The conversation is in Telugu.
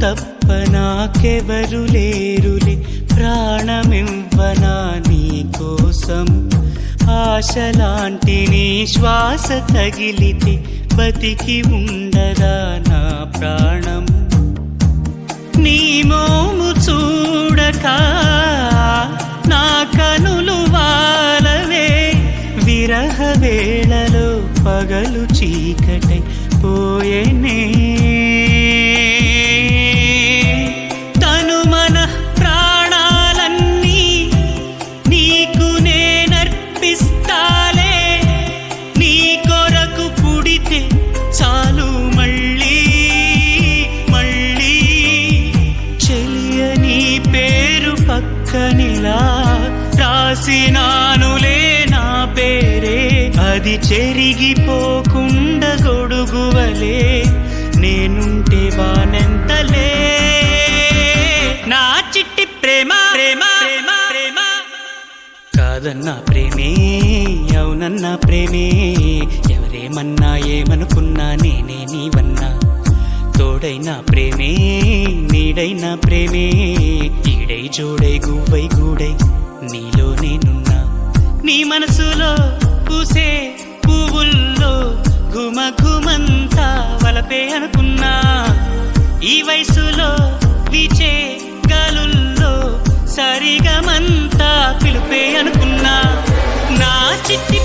తప్ప నాకెవరు లేరులే, ప్రాణమివ్వనా నీ కోసం. ఆశలాంటి నీ శ్వాస తగిలితే బతికి ఉండదా నా ప్రాణం. నీ మోము చూడక నా కనులు వాలవే, విరహ వేళలో పగలు చీకటై పోయేనే. తను మన ప్రాణాలన్నీ నీకు నేనర్పిస్తాలే, నీ కొరకు పుడితే చాలు మళ్ళీ మళ్ళీ. చెలియ నీ పేరు పక్కనిలా రాసినానులే నా పేరే, అది చెరిగిపోకుండా గొడుగువలే నేనుంటే వానెంతలే. నా చిట్టి ప్రేమ ప్రేమ ప్రేమ ప్రేమ, కాదన్నా ప్రేమే అవునన్నా ప్రేమే. ఎవరేమన్నా ఏమనుకున్నా నేనే నీవన్నా, తోడైనా ప్రేమే నీడైనా ప్రేమే. ఈడై జోడై గువ్వై గూడై నీలో నేనున్నా, నీ మనసులో పూసే పువ్వుల్లో ఘుమ ఘుమంతా వలపే అనుకున్నా. ఈ వయసులో వీచే గాలుల్లో సరిగమంతా పిలుపే అనుకున్నా. నా చిట్టి